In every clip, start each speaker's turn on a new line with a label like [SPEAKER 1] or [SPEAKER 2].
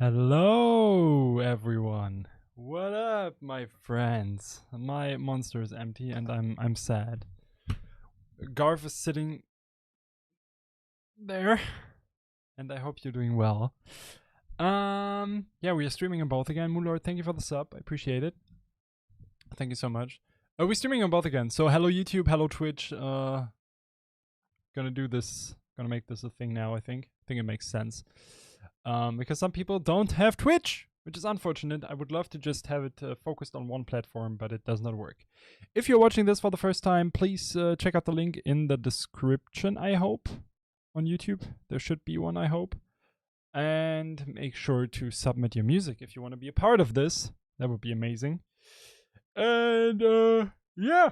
[SPEAKER 1] Hello, everyone. What up, my friends? My monster is empty, and I'm sad. Garth is sitting there, and I hope you're doing well. Yeah, we are streaming on both again. Moonlord, thank you for the sub. I appreciate it. Thank you so much. We're streaming on both again. So hello YouTube, hello Twitch. Gonna do this. Gonna make this a thing now. I think it makes sense. Because some people don't have Twitch, which is unfortunate. I would love to just have it focused on one platform, but it does not work. If you're watching this for the first time, please check out the link in the description, I hope, on YouTube. There should be one, I hope. And make sure to submit your music if you want to be a part of this. That would be amazing. And yeah,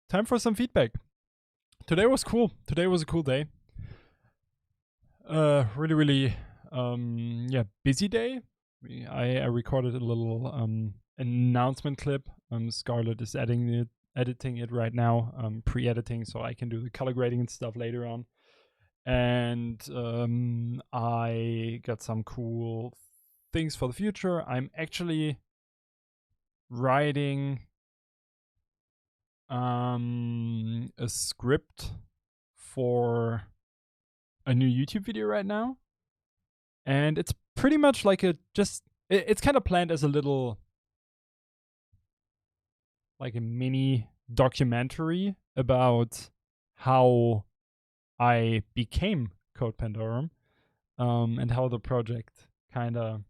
[SPEAKER 1] time for some feedback. Today was cool. Today was a cool day. Really busy day. I recorded a little announcement clip. Scarlett is editing it right now, pre-editing, so I can do the color grading and stuff later on. And I got some cool things for the future. I'm actually writing a script for a new YouTube video right now. And it's pretty much like it's kind of planned as a little, like a mini documentary about how I became Code Pandorum, and how the project kind of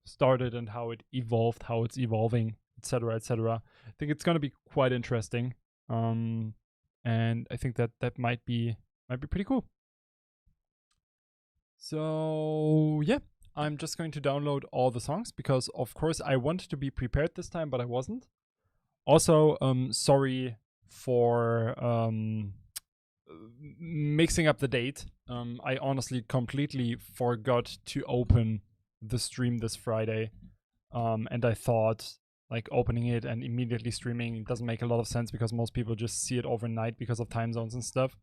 [SPEAKER 1] started and how it evolved, how it's evolving, etc., etc. I think it's gonna be quite interesting, and I think that might be pretty cool. So yeah, I'm just going to download all the songs because of course I wanted to be prepared this time, but I wasn't. Also, sorry for mixing up the date. I honestly completely forgot to open the stream this Friday. And I thought like opening it and immediately streaming doesn't make a lot of sense because most people just see it overnight because of time zones and stuff.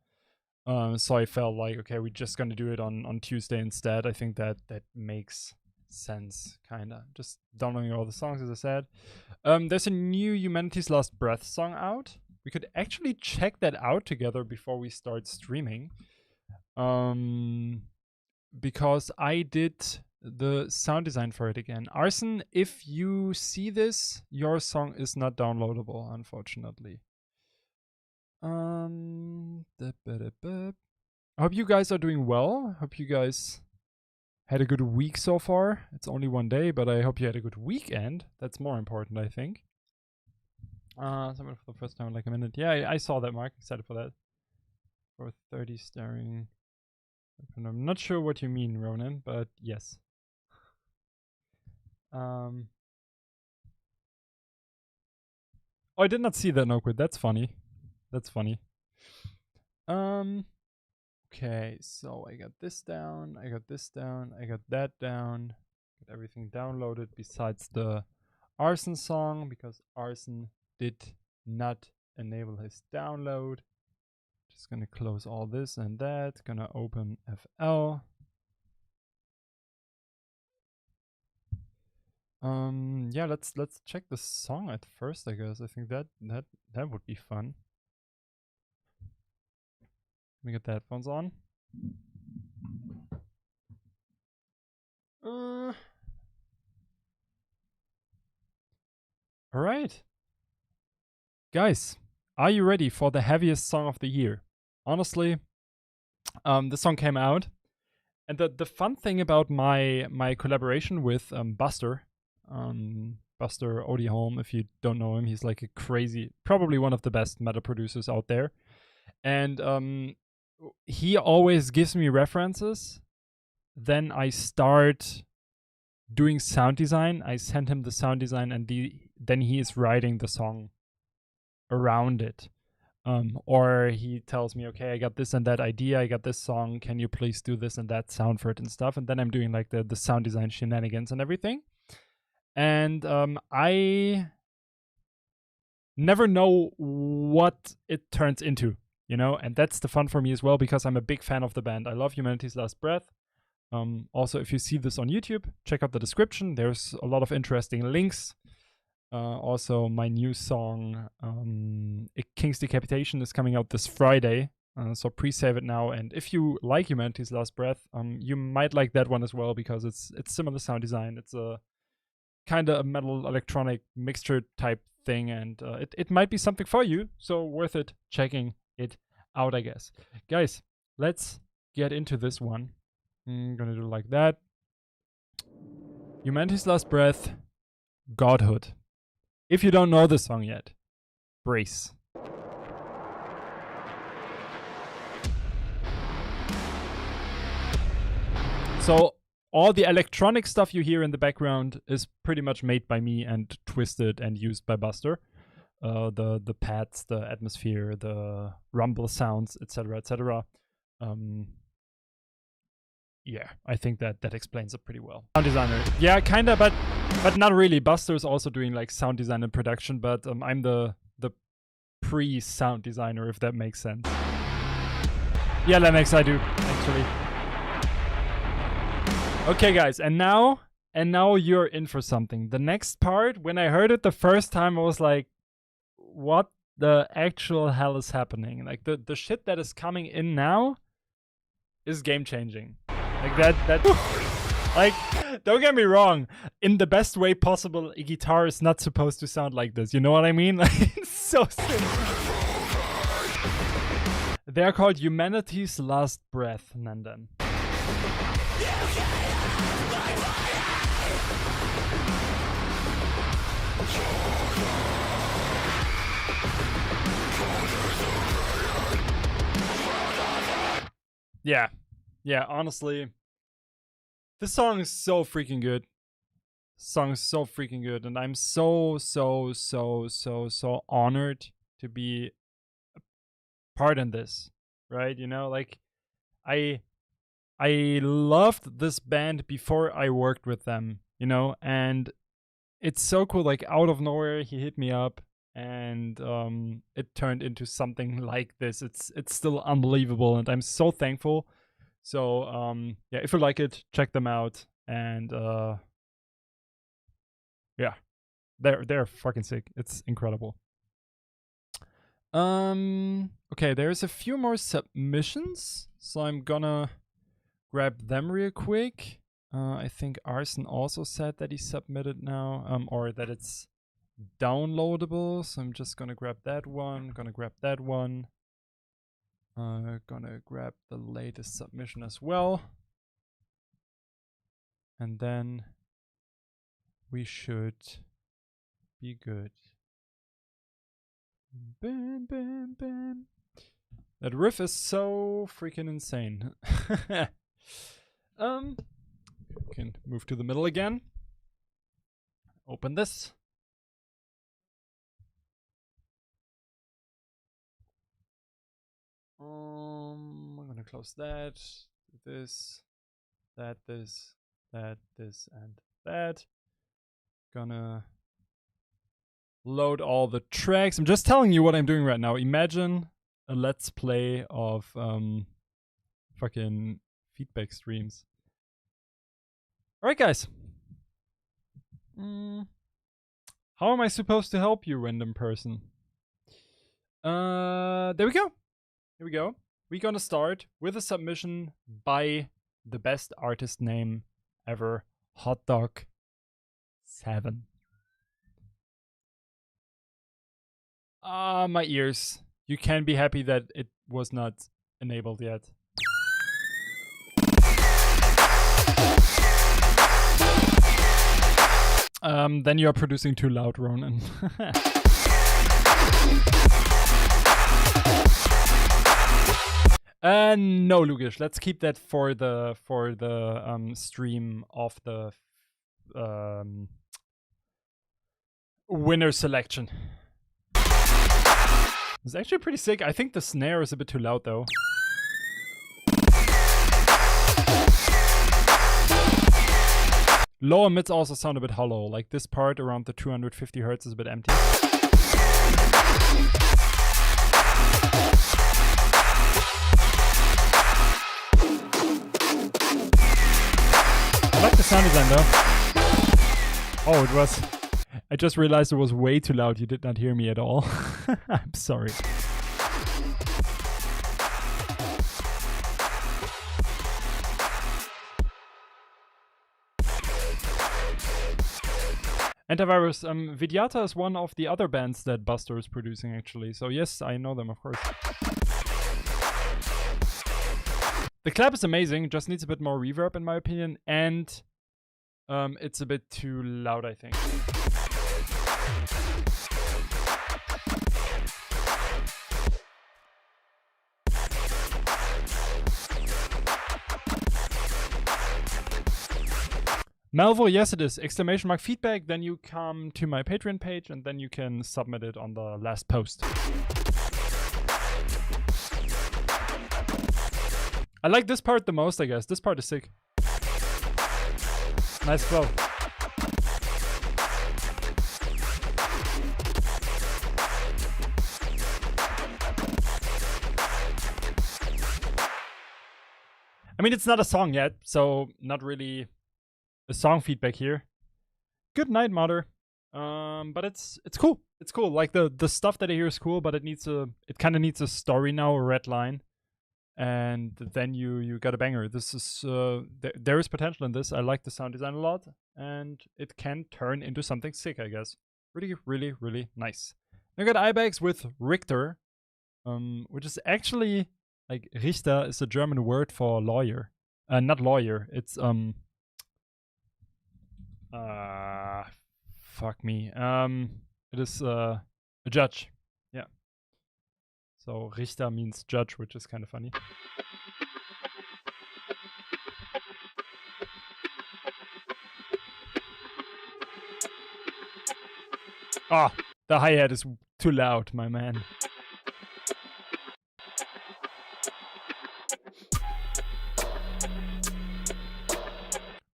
[SPEAKER 1] So I felt like, okay, we're just gonna do it on Tuesday instead. I think that makes sense, kinda. Just downloading all the songs, as I said. There's a new Humanity's Last Breath song out. We could actually check that out together before we start streaming. Because I did the sound design for it again. Arson, if you see this, your song is not downloadable, unfortunately. I hope you guys are doing well. Hope you guys had a good week so far. It's only one day, but I hope you had a good weekend. That's more important, I think. Someone for the first time in like a minute. Yeah, I saw that, Mark. Excited for that. 4:30 staring. I'm not sure what you mean, Ronan, but yes. Oh, I did not see that, Noquid. That's funny. That's funny. Okay, so I got this down, I got this down, I got that down. Got everything downloaded besides the Arson song because Arson did not enable his download. Just gonna close all this and that. Gonna open FL. Yeah, let's check the song at first, I guess. I think that would be fun. Let me get the headphones on. All right. Guys, are you ready for the heaviest song of the year? Honestly, the song came out, and the fun thing about my collaboration with Buster, Buster Odiholm, if you don't know him, he's like a crazy, probably one of the best metal producers out there, and he always gives me references. Then I start doing sound design. I send him the sound design, and then he is writing the song around it. Or he tells me, okay, I got this and that idea, I got this song, can you please do this and that sound for it and stuff. And then I'm doing like the sound design shenanigans and everything. And I never know what it turns into, you know? And that's the fun for me as well because I'm a big fan of the band. I love Humanity's Last Breath. Also, if you see this on YouTube, check out the description. There's a lot of interesting links. Also, my new song, King's Decapitation, is coming out this Friday. So pre-save it now. And if you like Humanity's Last Breath, you might like that one as well, because it's similar sound design. It's a kind of a metal electronic mixture type thing, and it might be something for you. So worth it checking it out, I guess. Guys, let's get into this one. I'm gonna do it like that. Humanity's Last Breath, Godhood. If you don't know the song yet, brace. So all the electronic stuff you hear in the background is pretty much made by me and twisted and used by Buster. The pads, the atmosphere, the rumble sounds, etc., etc. Yeah, I think that explains it pretty well. Sound designer, yeah, kinda, but not really. Buster's also doing like sound design and production, but I'm the pre-sound designer, if that makes sense. Yeah, Lennox, I do actually. Okay, guys, and now you're in for something. The next part, when I heard it the first time, I was like, what the actual hell is happening? Like the shit that is coming in now is game changing. Like that like, don't get me wrong, in the best way possible, a guitar is not supposed to sound like this. You know what I mean? Like, it's so simple. They are called Humanity's Last Breath, Nandan. Yeah, honestly, this song is so freaking good. And I'm so honored to be a part in this, right? You know, like, I loved this band before I worked with them, you know, and it's so cool. Like, out of nowhere, he hit me up, and it turned into something like this. It's still unbelievable, and I'm so thankful. So yeah, if you like it, check them out, and yeah, they're fucking sick. It's incredible. Okay, there's a few more submissions, so I'm gonna grab them real quick. I think Arson also said that he submitted now, or that it's downloadable, so I'm just gonna grab that one, gonna grab the latest submission as well, and then we should be good. Bam, bam, bam. That riff is so freaking insane. Can move to the middle again. Open this. I'm gonna close that, this, that, this, and that. Gonna load all the tracks. I'm just telling you what I'm doing right now. Imagine a let's play of fucking feedback streams. Alright, guys. How am I supposed to help you, random person? There we go. Here we go. We're gonna start with a submission by the best artist name ever, Hotdog7. My ears. You can be happy that it was not enabled yet. Then you are producing too loud, Ronan. No, Lugish. Let's keep that for the stream of the winner selection. It's actually pretty sick. I think the snare is a bit too loud though. Lower mids also sound a bit hollow. Like this part around the 250 Hertz is a bit empty. sein darf. Oh, it was... I just realized it was way too loud. You did not hear me at all. I'm sorry. Antivirus, Vidyata is one of the other bands that Buster is producing, actually. So yes, I know them, of course. The clap is amazing, just needs a bit more reverb in my opinion, and it's a bit too loud, I think. Malvo, yes it is. Exclamation mark feedback, then you come to my Patreon page and then you can submit it on the last post. I like this part the most, I guess. This part is sick. Nice flow. I mean, it's not a song yet, so not really a song feedback here. Good night, Mother. But it's cool. It's cool. Like the stuff that I hear is cool, but it kind of needs a story now, a red line, and then you got a banger. This is there is potential in this. I like the sound design a lot, and it can turn into something sick, I guess. Really, really, really nice. I got Ibex with Richter, which is actually like Richter is a German word for lawyer. Not lawyer. It's fuck me. It is a judge. Yeah. So Richter means judge, which is kind of funny. Ah, the hi-hat is too loud, my man.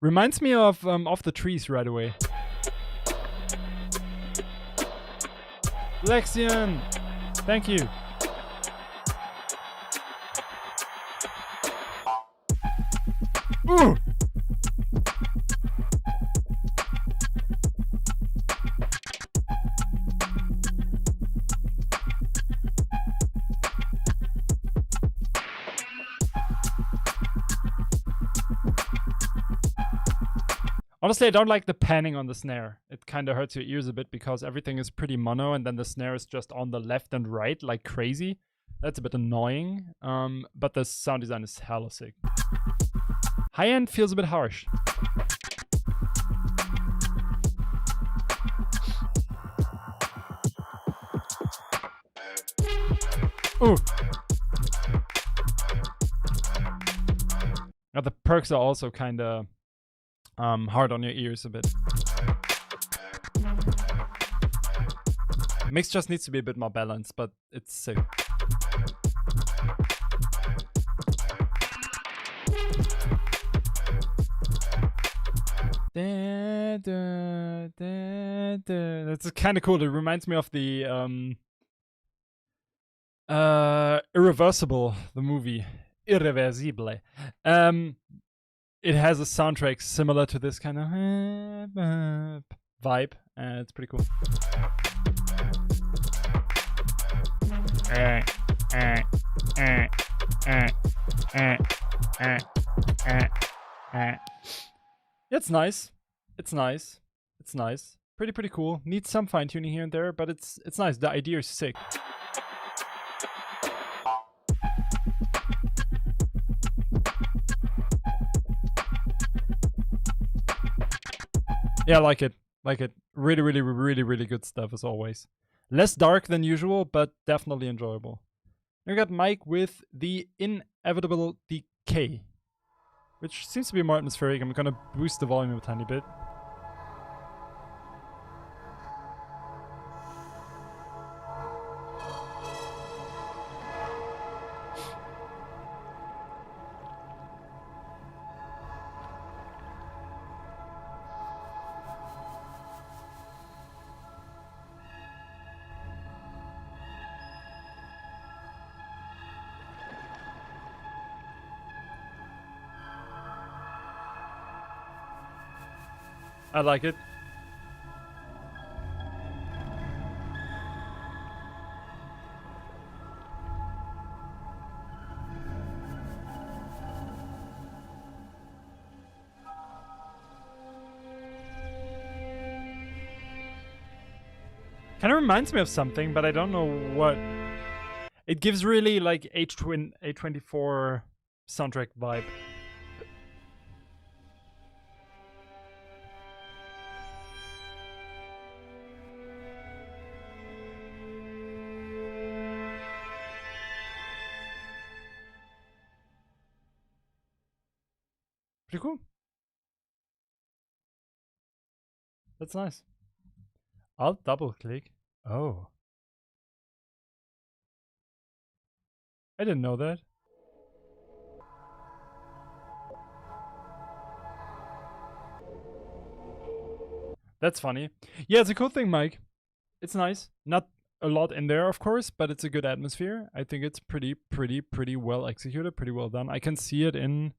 [SPEAKER 1] Reminds me of the trees right away. Lexion, thank you. Ooh. Honestly, I don't like the panning on the snare. It kind of hurts your ears a bit because everything is pretty mono and then the snare is just on the left and right like crazy. That's a bit annoying, but the sound design is hella sick. High end feels a bit harsh. Ooh. Now the perks are also kind of hard on your ears a bit. Mix just needs to be a bit more balanced, but it's sick. That's kind of cool. It reminds me of the Irreversible, the movie. Irreversible. It has a soundtrack similar to this kind of vibe, and it's pretty cool. It's nice. It's nice. It's nice. Pretty cool. Needs some fine tuning here and there, but it's nice. The idea is sick. Yeah, I like it. Like it. Really good stuff as always. Less dark than usual, but definitely enjoyable. We got Mike with The Inevitable Decay, which seems to be more atmospheric. I'm gonna boost the volume a tiny bit. I like it. Kind of reminds me of something, but I don't know what. It gives really like A24 soundtrack vibe. Pretty cool. That's nice. I'll double click. Oh. I didn't know that. That's funny. Yeah, it's a cool thing, Mike. It's nice. Not a lot in there, of course, but it's a good atmosphere. I think it's pretty well executed, pretty well done. I can see it in,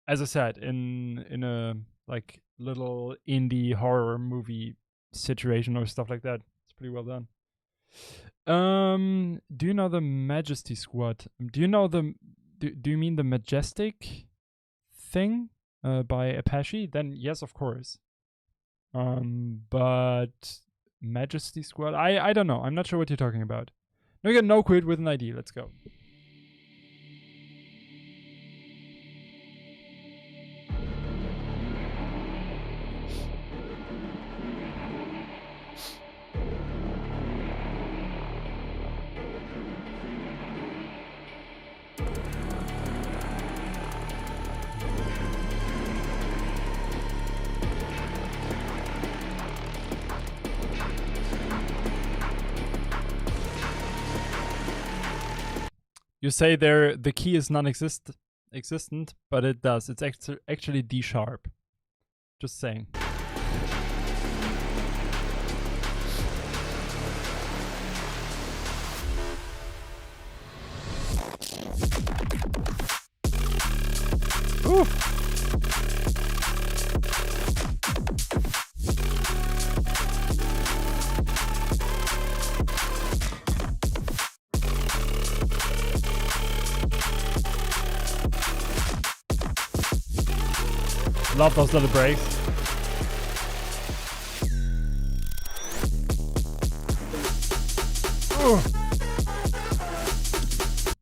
[SPEAKER 1] as I said, in a like little indie horror movie situation or stuff like that. It's pretty well done. Do you know the Majesty Squad? Do you know the? Do you mean the Majestic thing by Apache? Then yes, of course. But Majesty Squad? I don't know. I'm not sure what you're talking about. No, you got No Quid with an ID. Let's go. You say there the key is non-existent, but it does. It's actually D sharp. Just saying. Ooh. Love those little breaks. Ooh.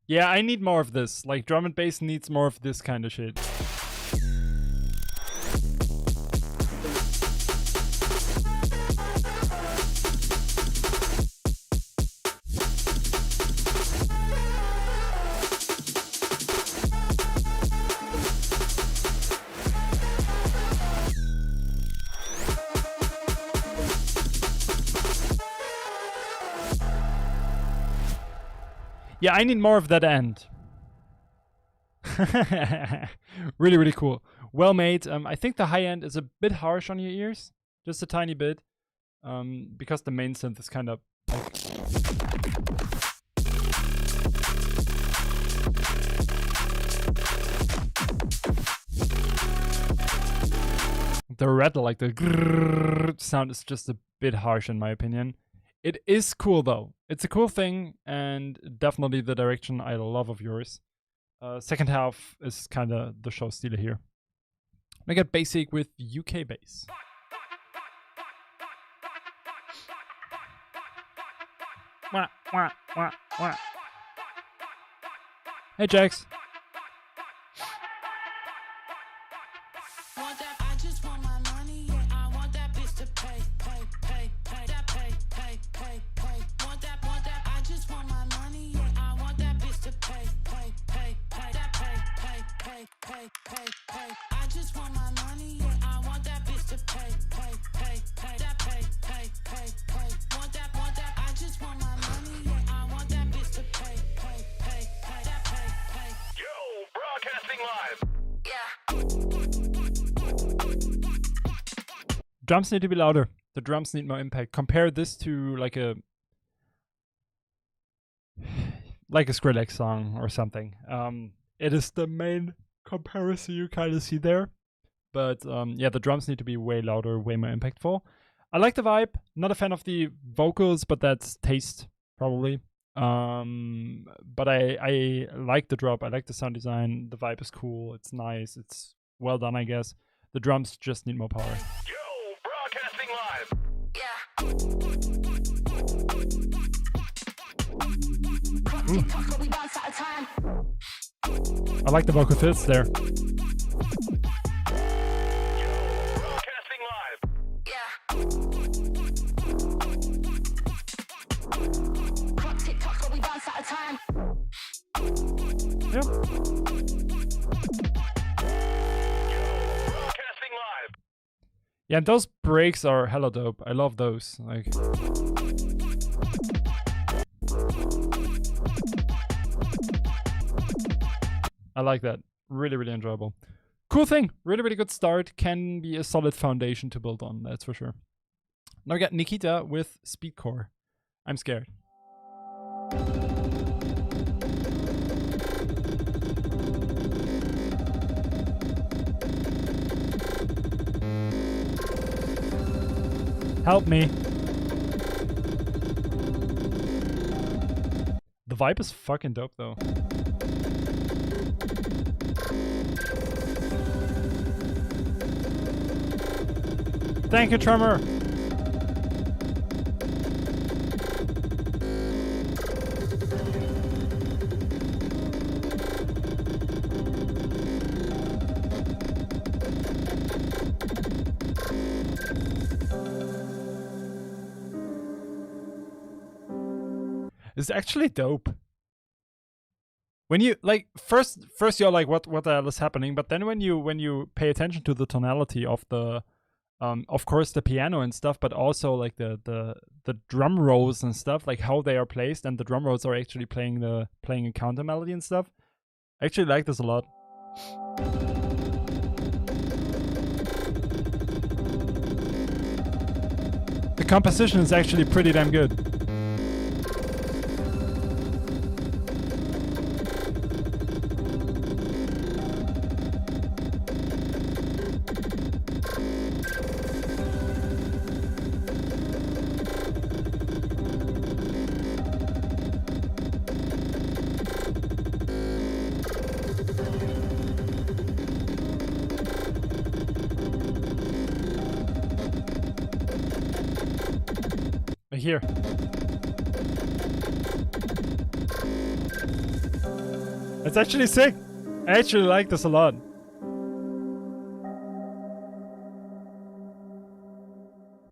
[SPEAKER 1] Yeah, I need more of this. Like, drum and bass needs more of this kind of shit. Yeah, I need more of that end. Really cool. Well made. I think the high end is a bit harsh on your ears. Just a tiny bit. Because the main synth is kind of like... The rattle, like the grrrr sound is just a bit harsh in my opinion. It is cool though. It's a cool thing and definitely the direction I love of yours. Second half is kind of the show stealer here. I got Basic with UK bass. Hey Jax. Drums need to be louder. The drums need more impact. Compare this to like a Skrillex song or something. It is the main comparison you kind of see there, but yeah, the drums need to be way louder, way more impactful. I like the vibe. Not a fan of the vocals, but that's taste probably. But I like the drop. I like the sound design. The vibe is cool. It's nice. It's well done, I guess. The drums just need more power.
[SPEAKER 2] Yo, broadcasting live.
[SPEAKER 1] I like the vocal fits there.
[SPEAKER 2] Broadcasting live.
[SPEAKER 1] Yeah.
[SPEAKER 2] Broadcasting live.
[SPEAKER 1] Yeah, and those breaks are hella dope. I love those. Like, I like that. Really, really enjoyable. Cool thing. Really, really good start. Can be a solid foundation to build on. That's for sure. Now we got Nikita with Speedcore. I'm scared. Help me. The vibe is fucking dope though. Thank you, Tremor. It's actually dope. When you like first you're like what the hell is happening, but then when you pay attention to the tonality of the of course the piano and stuff, but also like the drum rolls and stuff, like how they are placed, and the drum rolls are actually playing a counter melody and stuff. I actually like this a lot. The composition is actually pretty damn good. Here. It's actually sick. I actually like this a lot.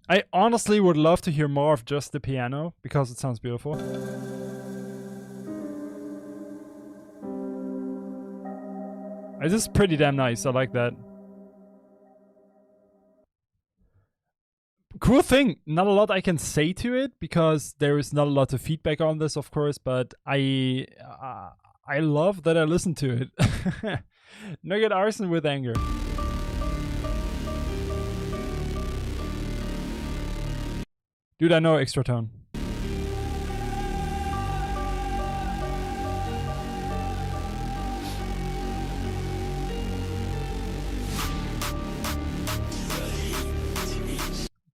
[SPEAKER 1] I honestly would love to hear more of just the piano because it sounds beautiful. This is pretty damn nice. I like that. Cool thing, not a lot I can say to it because there is not a lot of feedback on this, of course, but I love that I listened to it. Nugget Arson with Anger. Dude, I know extra tone.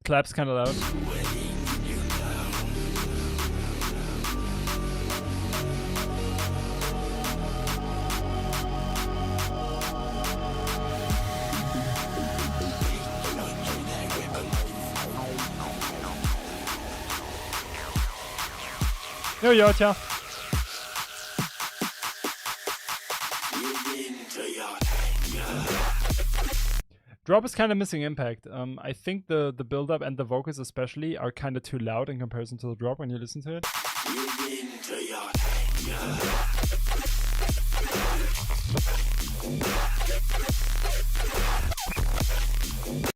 [SPEAKER 1] Claps kind of loud. Jo, tja. Drop is kind of missing impact. I think the build-up and the vocals especially are kind of too loud in comparison to the drop when you listen to it.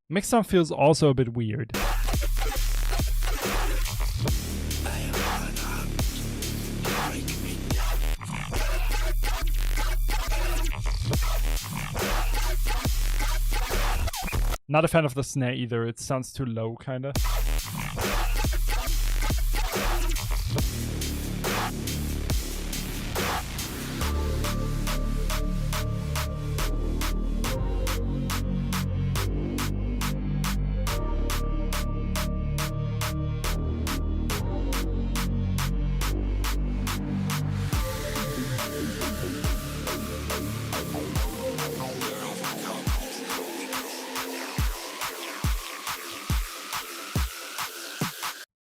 [SPEAKER 1] Mix sound feels also a bit weird. Not a fan of the snare either. It sounds too low, kinda.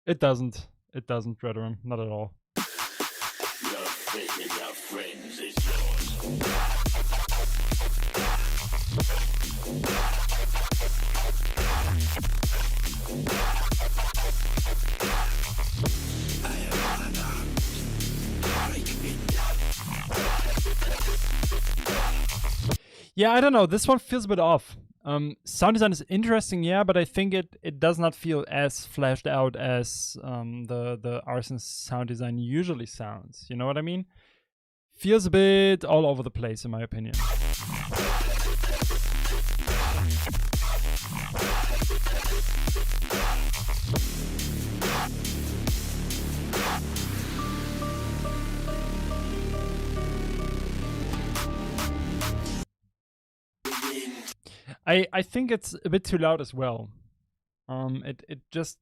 [SPEAKER 1] It doesn't. It doesn't, Redrum. Not at all. Yeah, I don't know. This one feels a bit off. Sound design is interesting, yeah, but I think it does not feel as fleshed out as the Arson sound design usually sounds. You know what I mean? Feels a bit all over the place, in my opinion. I think it's a bit too loud as well. It just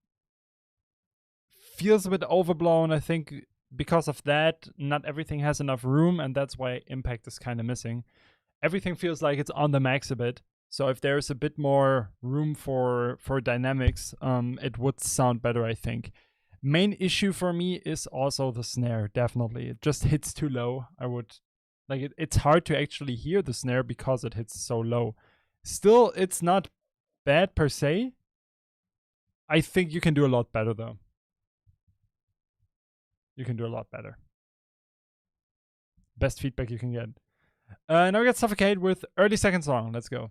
[SPEAKER 1] feels a bit overblown. I think because of that, not everything has enough room, and that's why impact is kind of missing. Everything feels like it's on the max a bit. So if there's a bit more room for dynamics, it would sound better, I think. Main issue for me is also the snare, definitely. It just hits too low. It's hard to actually hear the snare because it hits so low. Still, it's not bad per se. I think you can do a lot better, though. You can do a lot better. Best feedback you can get. Now we got Suffocate with early second song. Let's go.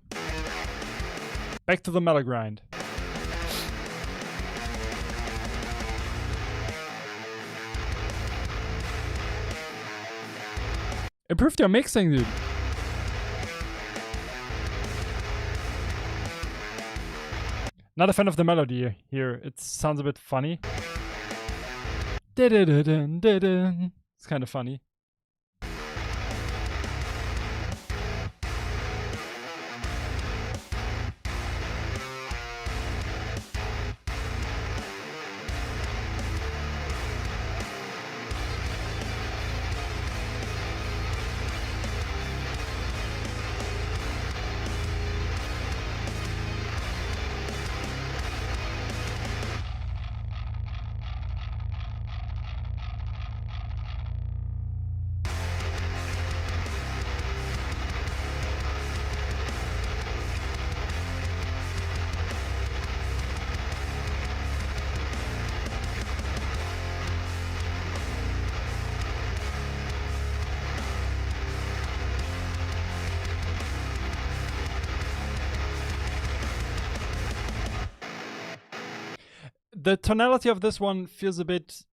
[SPEAKER 1] Back to the metal grind. Improved your mixing, dude. Not a fan of the melody here. It sounds a bit funny. It's kind of funny. The tonality of this one feels a bit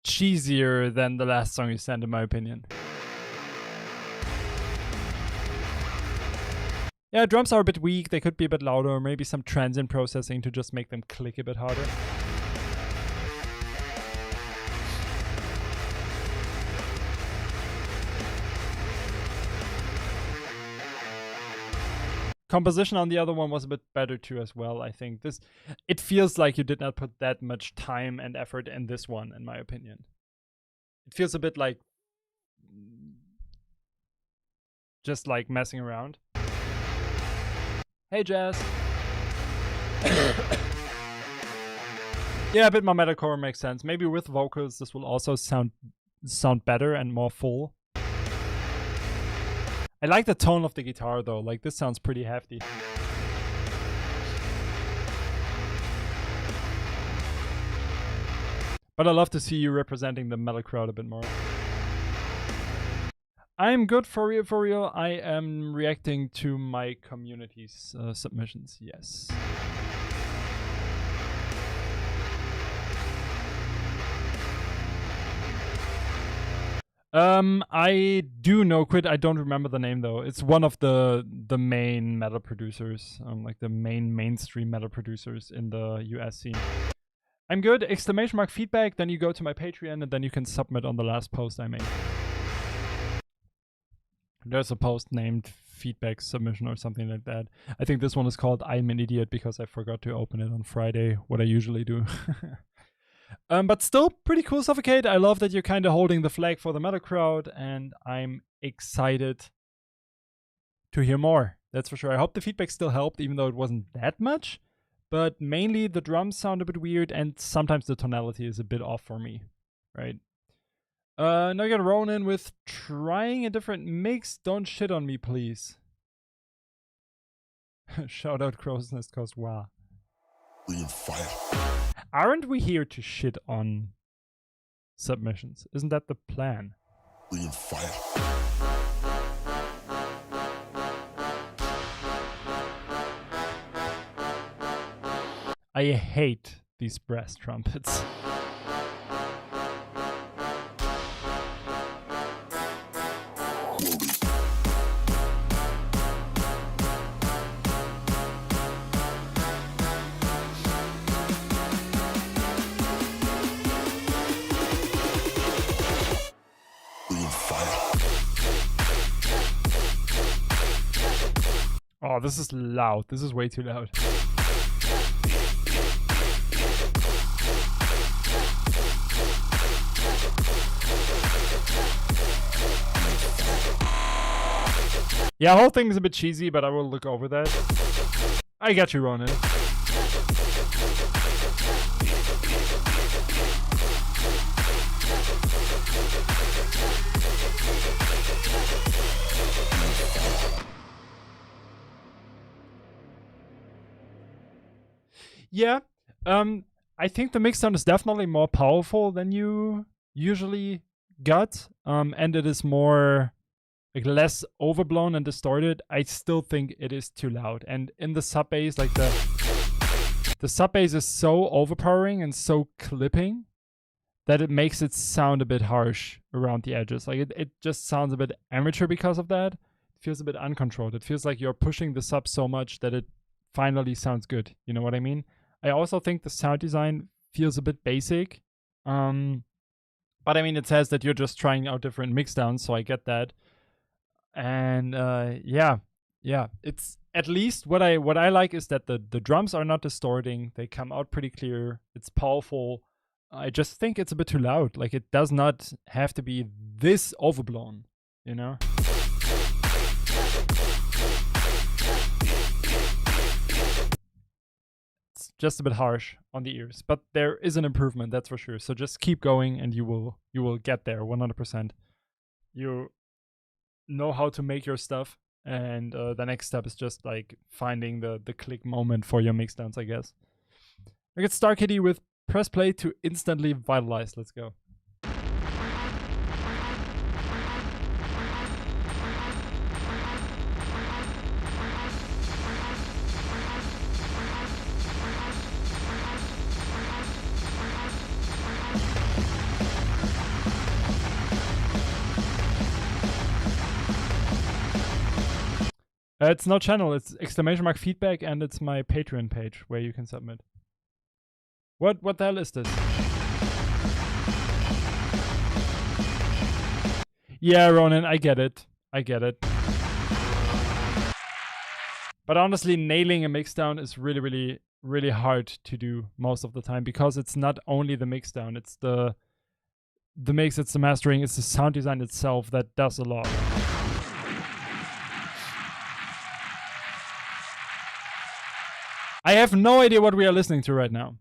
[SPEAKER 1] cheesier than the last song you sent, in my opinion. Yeah, drums are a bit weak. They could be a bit louder, or maybe some transient processing to just make them click a bit harder. Composition on the other one was a bit better too as well, I think. It feels like you did not put that much time and effort in this one, in my opinion. It feels a bit like just like messing around. Hey, Jazz. Yeah, a bit more metalcore makes sense. Maybe with vocals this will also sound better and more full. I like the tone of the guitar though, like this sounds pretty hefty. But I love to see you representing the metal crowd a bit more. I'm good for real. I am reacting to my community's submissions, yes. I do know Quid. I don't remember the name though. It's one of the main metal producers, like the mainstream metal producers in the US scene. I'm good. Exclamation mark feedback. Then you go to my Patreon and then you can submit on the last post I made. There's a post named feedback submission or something like that. I think this one is called I'm an Idiot because I forgot to open it on Friday, what I usually do. But still, pretty cool Suffocate. I love that you're kind of holding the flag for the metal crowd, and I'm excited to hear more. That's for sure. I hope the feedback still helped, even though it wasn't that much. But mainly the drums sound a bit weird, and sometimes the tonality is a bit off for me, right? Now you got Ronan with trying a different mix. Don't shit on me, please. Shout out Crow's Nest Coast. Wow.
[SPEAKER 3] Bring fire.
[SPEAKER 1] Aren't we here to shit on submissions? Isn't that the plan?
[SPEAKER 3] Bring fire.
[SPEAKER 1] I hate these brass trumpets.
[SPEAKER 3] Bring fire.
[SPEAKER 1] Oh, this is loud. This is way too loud. Yeah, whole thing is a bit cheesy, but I will look over that. I got you, Ronan. Yeah, I think the mixdown is definitely more powerful than you usually got, and it is more like less overblown and distorted. I still think it is too loud, and in the sub bass, like the sub bass is so overpowering and so clipping that it makes it sound a bit harsh around the edges. Like it just sounds a bit amateur because of that. It feels a bit uncontrolled. It feels like you're pushing the sub so much that it finally sounds good. You know what I mean? I also think the sound design feels a bit basic. But I mean, it says that you're just trying out different mixdowns, so I get that. And yeah, it's at least what I like is that the drums are not distorting. They come out pretty clear. It's powerful. I just think it's a bit too loud. Like, it does not have to be this overblown, you know? It's just a bit harsh on the ears, but there is an improvement, that's for sure. So just keep going and you will get there 100%. You know how to make your stuff, and the next step is just like finding the click moment for your mixdowns, I guess. I get Star Kitty with press play to instantly vitalize. Let's go. It's no channel, it's ! feedback, and it's my Patreon page where you can submit. What the hell is this? Yeah, Ronan, I get it. But honestly, nailing a mixdown is really hard to do most of the time, because it's not only the mixdown, it's the mix, it's the mastering, it's the sound design itself that does a lot. I have no idea what we are listening to right now.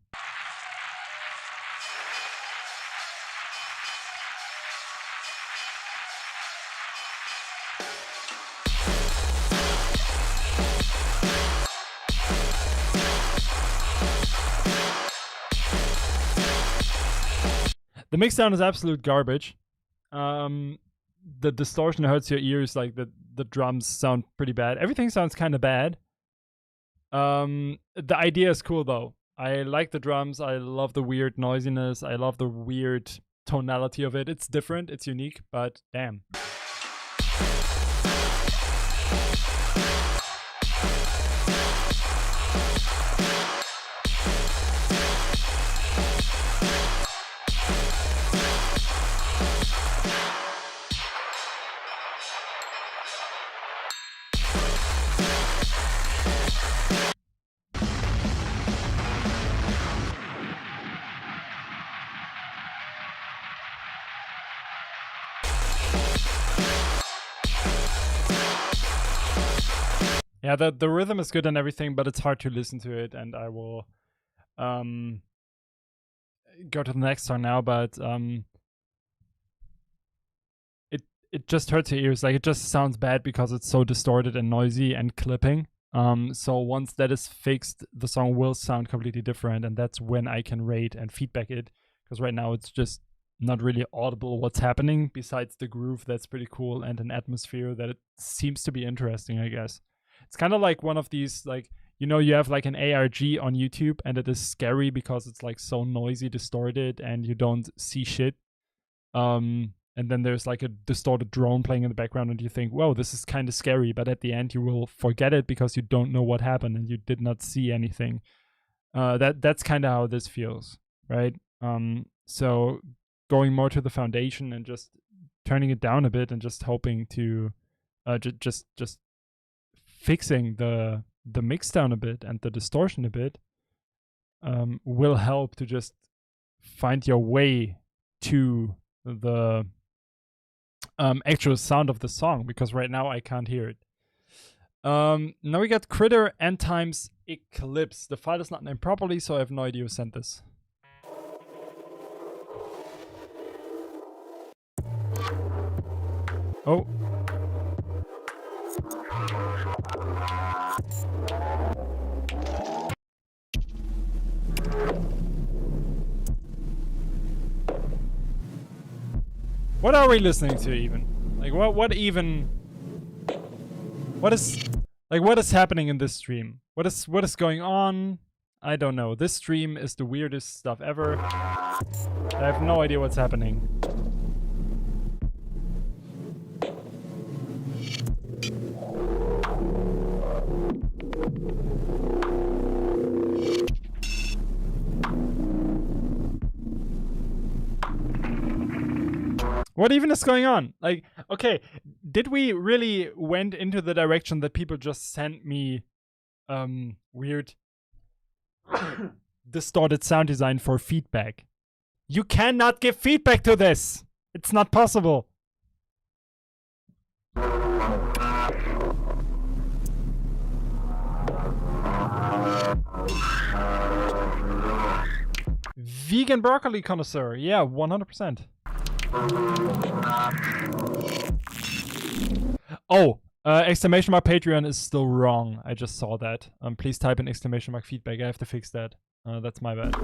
[SPEAKER 1] The mixdown is absolute garbage. The distortion hurts your ears. Like the drums sound pretty bad. Everything sounds kind of bad. The idea is cool though. I like the drums. I love the weird noisiness. I love the weird tonality of it. It's different. It's unique. But damn. Yeah, the rhythm is good and everything, but it's hard to listen to it, and I will go to the next song now, but it just hurts your ears. Like, it just sounds bad because it's so distorted and noisy and clipping. So once that is fixed, the song will sound completely different, and that's when I can rate and feedback it, because right now it's just not really audible what's happening besides the groove that's pretty cool and an atmosphere that it seems to be interesting, I guess. It's kind of like one of these, like, you know, you have like an ARG on YouTube and it is scary because it's like so noisy, distorted, and you don't see shit. And then there's like a distorted drone playing in the background and you think, whoa, this is kind of scary. But at the end you will forget it because you don't know what happened and you did not see anything. That's kind of how this feels, right? So going more to the foundation and just turning it down a bit and just hoping to just fixing the mix down a bit and the distortion a bit will help to just find your way to the actual sound of the song, because right now I can't hear it. Now we got Critter End Times Eclipse. The file is not named properly, so I have no idea who sent this. Oh. What are we listening to even? Like what is happening in this stream? What is going on? I don't know. This stream is the weirdest stuff ever. I have no idea what's happening. What even is going on? Like, okay, did we really went into the direction that people just sent me weird distorted sound design for feedback? You cannot give feedback to this. It's not possible. Vegan broccoli connoisseur. Yeah, 100%. Oh, exclamation mark Patreon is still wrong. I just saw that. Please type in exclamation mark feedback. I have to fix that. That's my bad.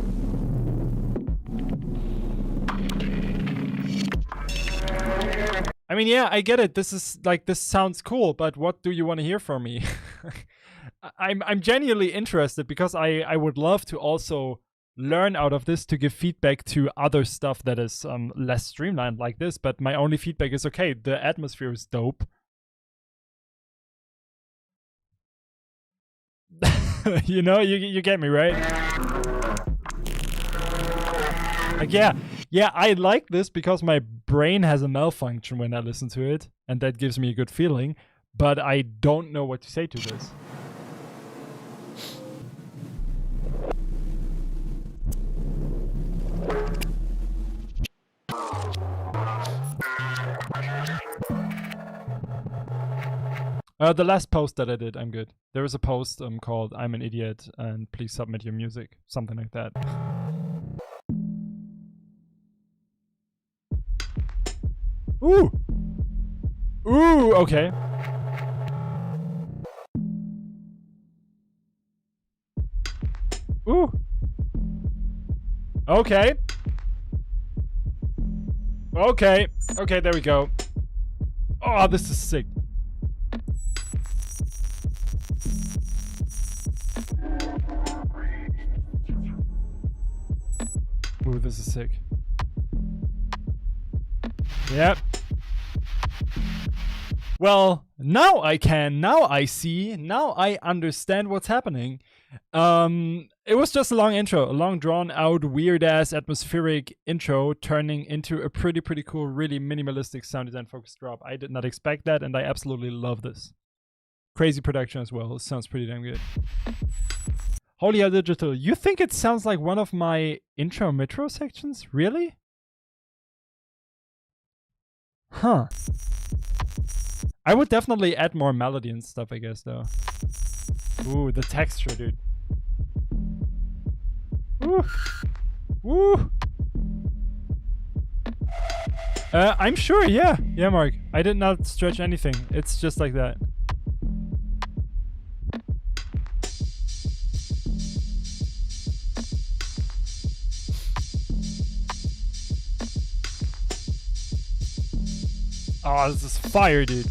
[SPEAKER 1] I mean, yeah, I get it. This sounds cool, but what do you want to hear from me? I'm genuinely interested because I would love to also learn out of this to give feedback to other stuff that is less streamlined like this, but my only feedback is, okay, the atmosphere is dope. You know, you get me, right? Like, yeah, I like this because my brain has a malfunction when I listen to it, and that gives me a good feeling, but I don't know what to say to this. The last post that I did, I'm good. There is a post called "I'm an Idiot" and please submit your music, something like that. Ooh, okay. Ooh, okay. Okay, there we go. Oh, this is sick. Ooh, this is sick. Yep. Well, now I can. Now I see. Now I understand what's happening. It was just a long intro, a long drawn out, weird ass atmospheric intro turning into a pretty cool, really minimalistic sound design focused drop. I did not expect that, and I absolutely love this. Crazy production as well. It sounds pretty damn good. Holy Hell Digital, you think it sounds like one of my intro metro sections? Really? Huh. I would definitely add more melody and stuff, I guess, though. Ooh, the texture, dude. Woo! Woo! I'm sure, yeah. Yeah, Mark. I did not stretch anything. It's just like that. Oh, this is fire, dude.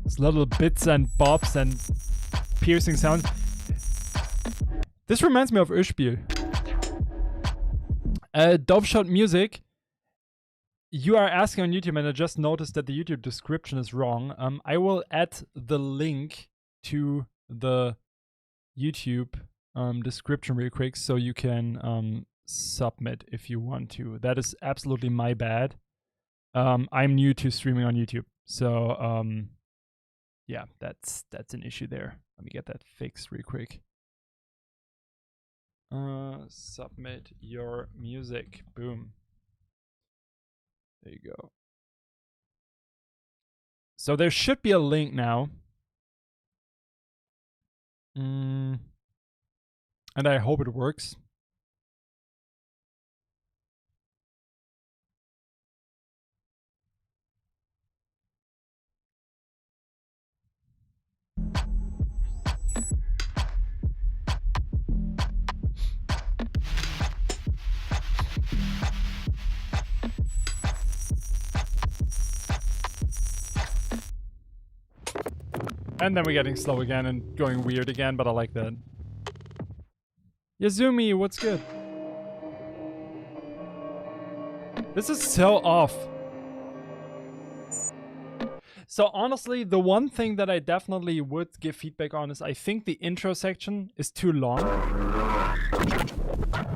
[SPEAKER 1] These little bits and bobs and piercing sounds. This reminds me of Urspiel. Doveshot Music. You are asking on YouTube, and I just noticed that the YouTube description is wrong. I will add the link to the YouTube description real quick so you can submit if you want to. That is absolutely my bad. I'm new to streaming on YouTube, so yeah, that's an issue there. Let me get that fixed real quick. Submit your music. Boom. There you go. So there should be a link now. And I hope it works. And then we're getting slow again and going weird again, but I like that. Yazumi, what's good? This is so off. So honestly, the one thing that I definitely would give feedback on is I think the intro section is too long.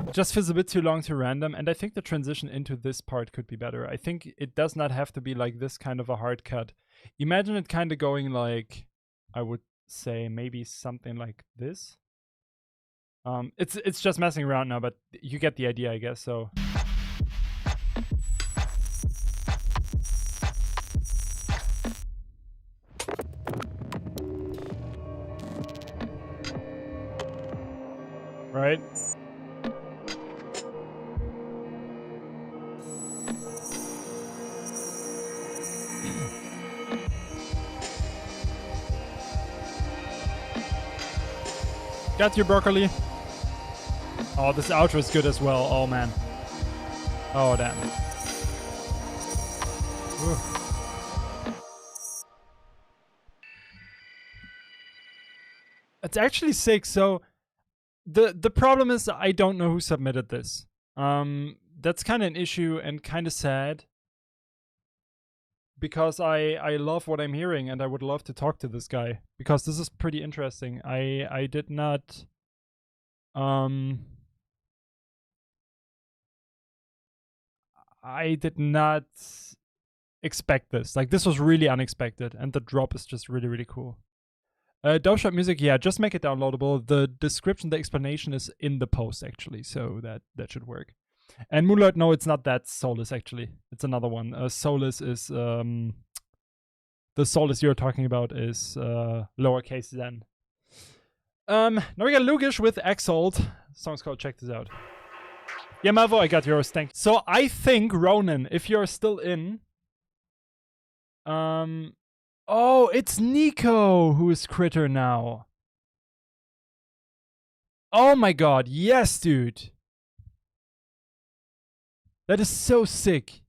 [SPEAKER 1] It just feels a bit too long to random, and I think the transition into this part could be better. I think it does not have to be like this kind of a hard cut. Imagine it kind of going like, I would say maybe something like this. It's just messing around now, but you get the idea, I guess. So right. Got your broccoli. Oh, this outro is good as well. Oh, man. Oh, damn. Ooh. It's actually sick. So the problem is I don't know who submitted this. That's kind of an issue and kind of sad. Because I love what I'm hearing and I would love to talk to this guy. Because this is pretty interesting. I did not... I did not expect this. Like, this was really unexpected. And the drop is just really, really cool. Doveshot Music, yeah, just make it downloadable. The description, the explanation is in the post, actually. So that should work. And Moonlight, no, it's not that Solus, actually. It's another one. Solus is... the Solus you're talking about is lowercase Zen. Now we got Lugish with Exalt. The song's called Check This Out. Yeah, Malvo, I got yours. Thanks. So I think, Ronan, if you're still in... Oh, it's Nico who is Critter now. Oh my god, yes, dude. That is so sick.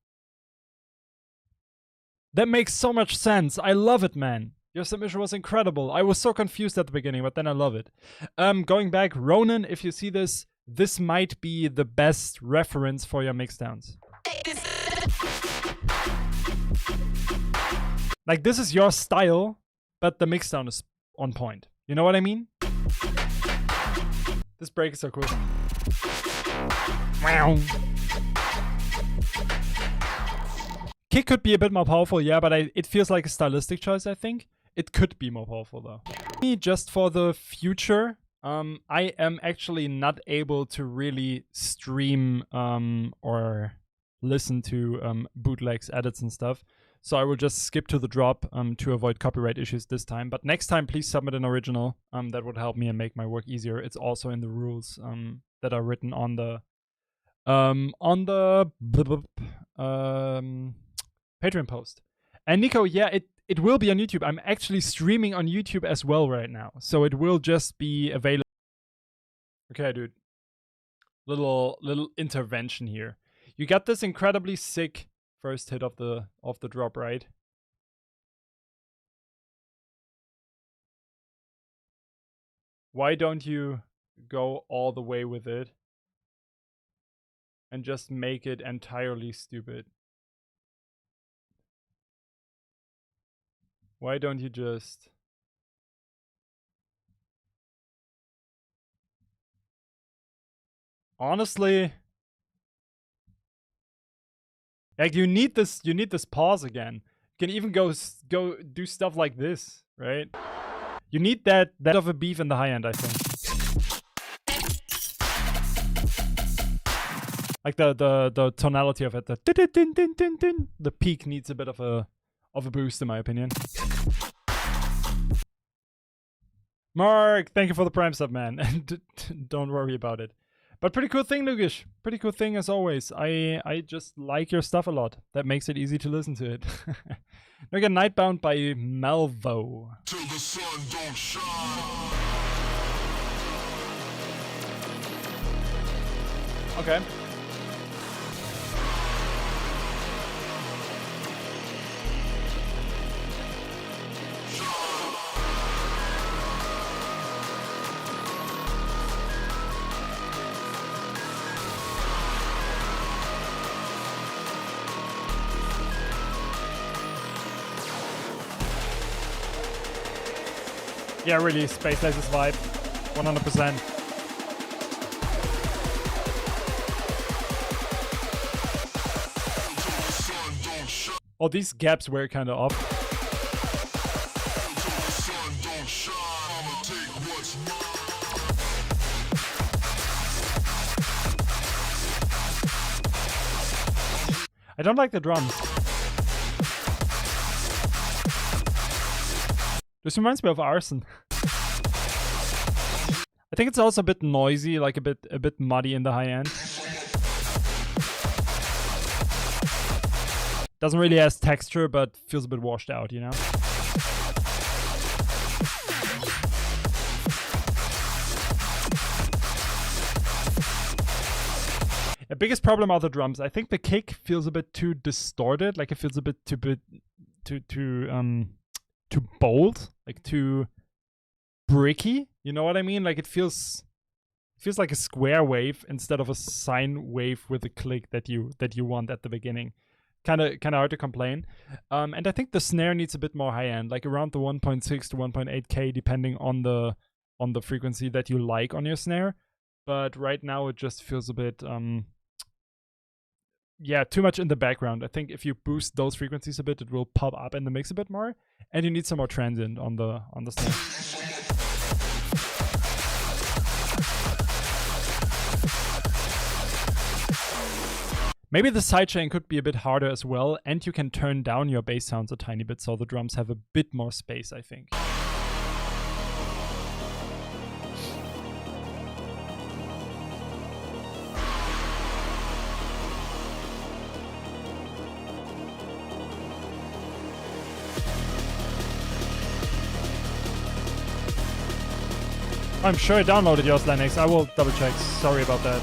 [SPEAKER 1] That makes so much sense. I love it, man. Your submission was incredible. I was so confused at the beginning, but then I love it. Going back, Ronan, if you see this, this might be the best reference for your mixdowns. Like, this is your style, but the mixdown is on point. You know what I mean? This break is so cool. Wow. Kick could be a bit more powerful, yeah, but it feels like a stylistic choice, I think. It could be more powerful though. Just for the future, I am actually not able to really stream or listen to bootlegs, edits and stuff. So I will just skip to the drop to avoid copyright issues this time. But next time, please submit an original. That would help me and make my work easier. It's also in the rules that are written on the Patreon post. And Nico, yeah, it will be on YouTube. I'm actually streaming on YouTube as well right now, so it will just be available. Okay, dude. Little intervention here. You got this incredibly sick first hit of the drop, right? Why don't you go all the way with it and just make it entirely stupid? Why don't you just... Honestly, like you need this pause again. You can even go do stuff like this, right? You need that of a beef in the high end, I think. Like the tonality of it, the peak needs a bit of a boost, in my opinion. Mark, thank you for the Prime sub, man. And don't worry about it. But pretty cool thing, Lugish. Pretty cool thing as always. I just like your stuff a lot. That makes it easy to listen to it. Now get Nightbound by Malvo.
[SPEAKER 3] Till the sun don't shine.
[SPEAKER 1] Okay. Yeah, really, Space Lasers vibe. 100%. Oh, these gaps were kind of off. I don't like the drums. This reminds me of Arson. I think it's also a bit noisy, like a bit muddy in the high end. Doesn't really have texture, but feels a bit washed out, you know? The biggest problem are the drums. I think the kick feels a bit too distorted, like it feels a bit too bold, like too bricky. You know what I mean? Like it feels like a square wave instead of a sine wave with a click that you want at the beginning. Kind of hard to complain. And I think the snare needs a bit more high end, like around the 1.6 to 1.8K, depending on the frequency that you like on your snare. But right now it just feels a bit yeah, too much in the background. I think if you boost those frequencies a bit, it will pop up in the mix a bit more, and you need some more transient on the snare. Maybe the sidechain could be a bit harder as well, and you can turn down your bass sounds a tiny bit so the drums have a bit more space, I think. I'm sure I downloaded yours, Lennox. I will double check. Sorry about that.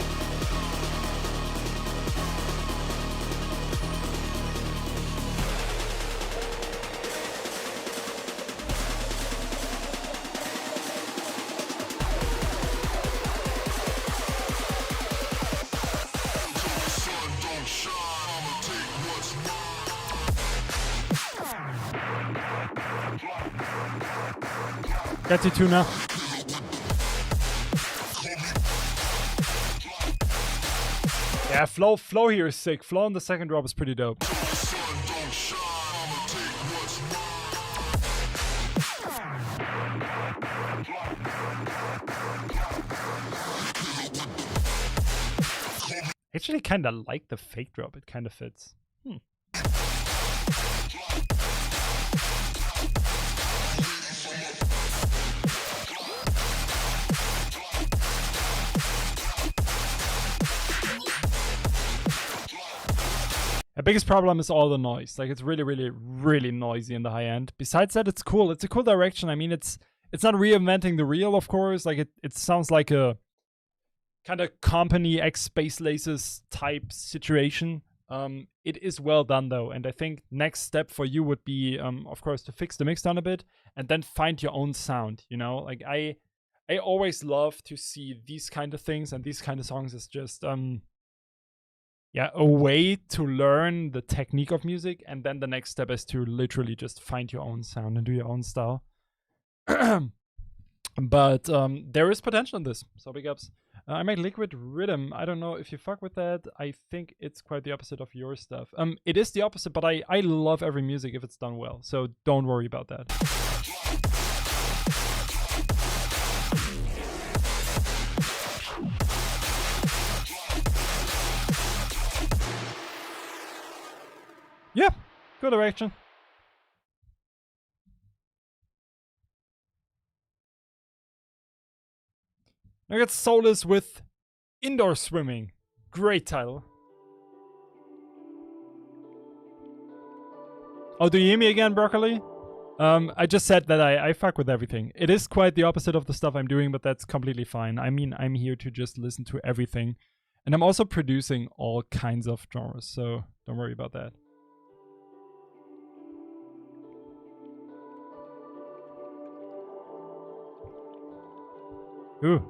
[SPEAKER 1] Got you two now. Yeah, flow here is sick. Flow on the second drop is pretty dope. actually kind of like the fake drop. It kind of fits. The biggest problem is all the noise. Like, it's really, really, really noisy in the high end. Besides that, it's cool. It's a cool direction. I mean, it's not reinventing the reel, of course. Like, it sounds like a kind of Company X Space Laces type situation. It is well done, though. And I think next step for you would be, of course, to fix the mix down a bit and then find your own sound, you know? Like, I always love to see these kind of things, and these kind of songs is just... a way to learn the technique of music, and then the next step is to literally just find your own sound and do your own style. But there is potential in this, so big ups. I make Liquid Rhythm. I don't know if you fuck with that. I think it's quite the opposite of your stuff. It is the opposite, but I love every music if it's done well, so don't worry about that. Yeah, good direction. I got Soulless with Indoor Swimming. Great title. Oh, do you hear me again, Broccoli? I just said that I fuck with everything. It is quite the opposite of the stuff I'm doing, but that's completely fine. I mean, I'm here to just listen to everything. And I'm also producing all kinds of genres, so don't worry about that. Ooh.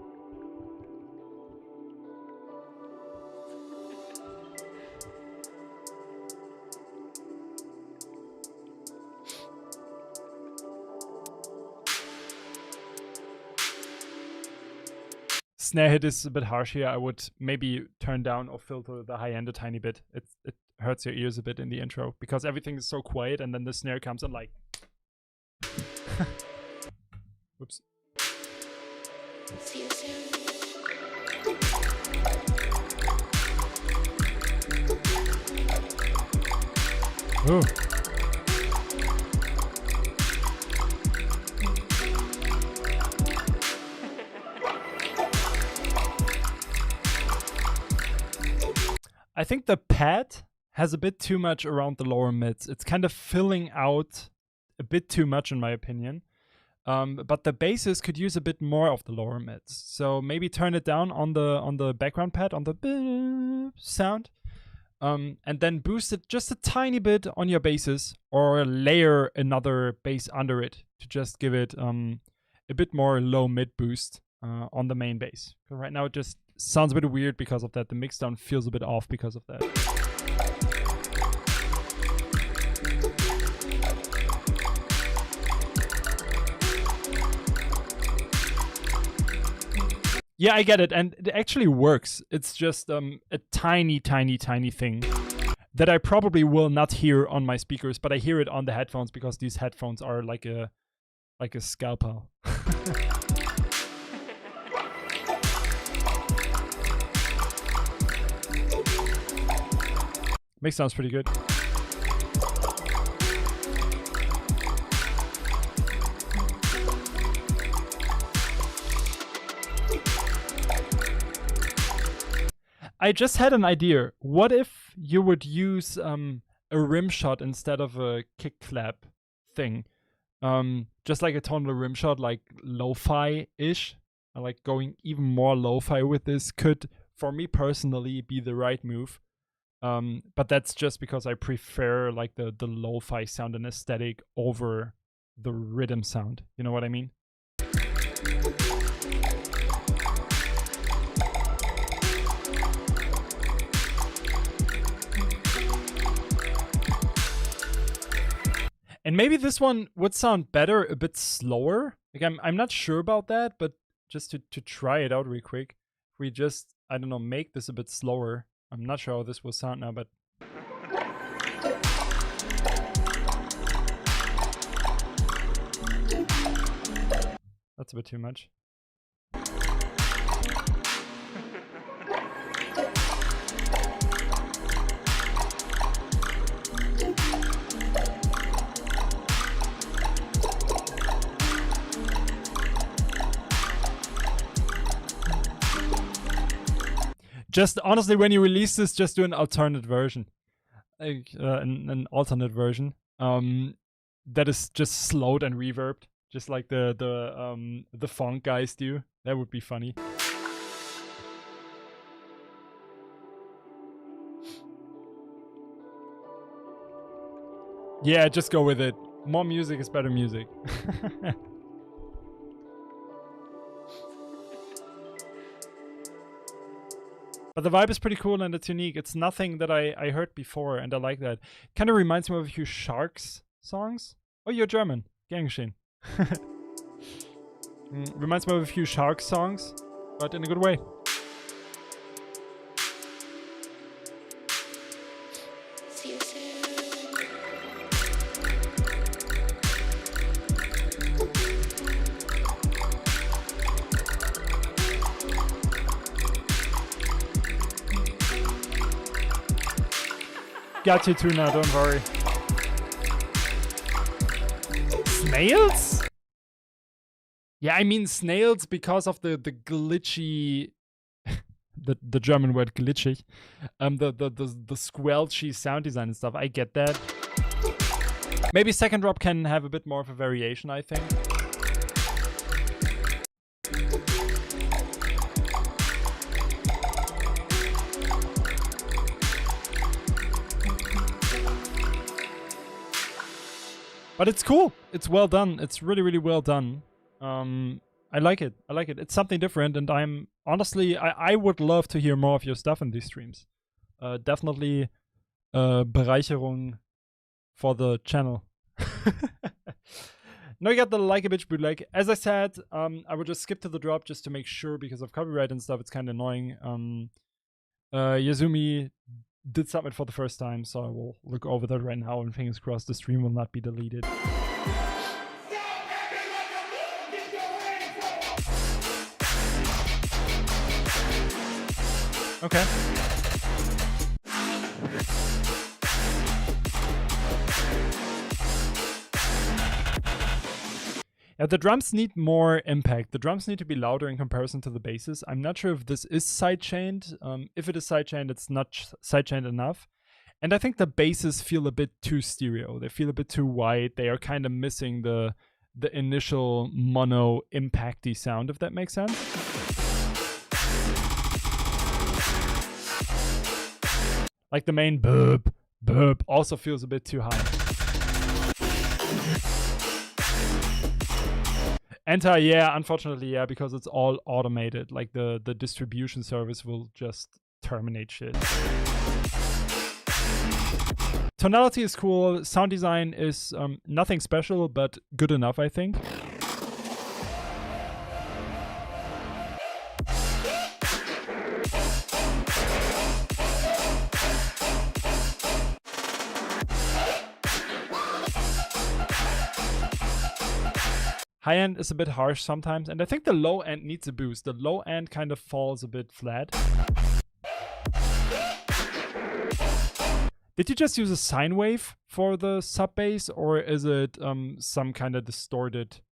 [SPEAKER 1] Snare hit is a bit harsh here. I would maybe turn down or filter the high end a tiny bit. It hurts your ears a bit in the intro because everything is so quiet, and then the snare comes and like... Whoops. Ooh. I think the pad has a bit too much around the lower mids. It's kind of filling out a bit too much in my opinion. But the basses could use a bit more of the lower mids. So maybe turn it down on the background pad, on the sound. And then boost it just a tiny bit on your basses, or layer another bass under it to just give it a bit more low mid boost on the main bass. Right now it just sounds a bit weird because of that. The mixdown feels a bit off because of that. Yeah, I get it, and it actually works. It's just a tiny, tiny, tiny thing that I probably will not hear on my speakers, but I hear it on the headphones because these headphones are like a scalpel. Mix sounds pretty good. I just had an idea. What if you would use a rim shot instead of a kick clap thing? Just like a tonal rim shot, like lo-fi-ish. Like going even more lo-fi with this could, for me personally, be the right move. But that's just because I prefer like the lo-fi sound and aesthetic over the rhythm sound. You know what I mean? And maybe this one would sound better a bit slower. Like I'm not sure about that, but just to try it out real quick, if we just, I don't know, make this a bit slower. I'm not sure how this will sound now, but... That's a bit too much. Just honestly, when you release this, just do an alternate version, like an alternate version. That is just slowed and reverbed, just like the funk guys do. That would be funny. Yeah, just go with it. More music is better music. But the vibe is pretty cool and it's unique. It's nothing that I heard before, and I like that. Kind of reminds me of a few Sharks songs. Oh, you're German. Gern geschehen. Reminds me of a few Sharks songs, but in a good way. Got you, Tuna, don't worry. Snails? Yeah, I mean snails because of the glitchy... the German word glitchig. The squelchy sound design and stuff. I get that. Maybe Second Drop can have a bit more of a variation, I think. But it's cool. It's well done. It's really, really well done. I like it. I like it. It's something different, and I'm honestly, I would love to hear more of your stuff in these streams. Definitely Bereicherung for the channel. Now you got the Like a Bitch bootleg. As I said, I would just skip to the drop just to make sure because of copyright and stuff. It's kind of annoying. Yazumi did submit for the first time, so I will look over that right now, and fingers crossed the stream will not be deleted. Okay. Yeah, the drums need more impact. The drums need to be louder in comparison to the basses. I'm not sure if this is sidechained. If it is sidechained, it's not sidechained enough. And I think the basses feel a bit too stereo. They feel a bit too wide. They are kind of missing the initial mono impacty sound, if that makes sense. Like the main burp, burp also feels a bit too high. Enter, yeah, unfortunately, yeah, because it's all automated. Like the distribution service will just terminate shit. Tonality is cool. Sound design is nothing special, but good enough, I think. High end is a bit harsh sometimes, and I think the low end needs a boost. The low end kind of falls a bit flat. Did you just use a sine wave for the sub bass, or is it some kind of distorted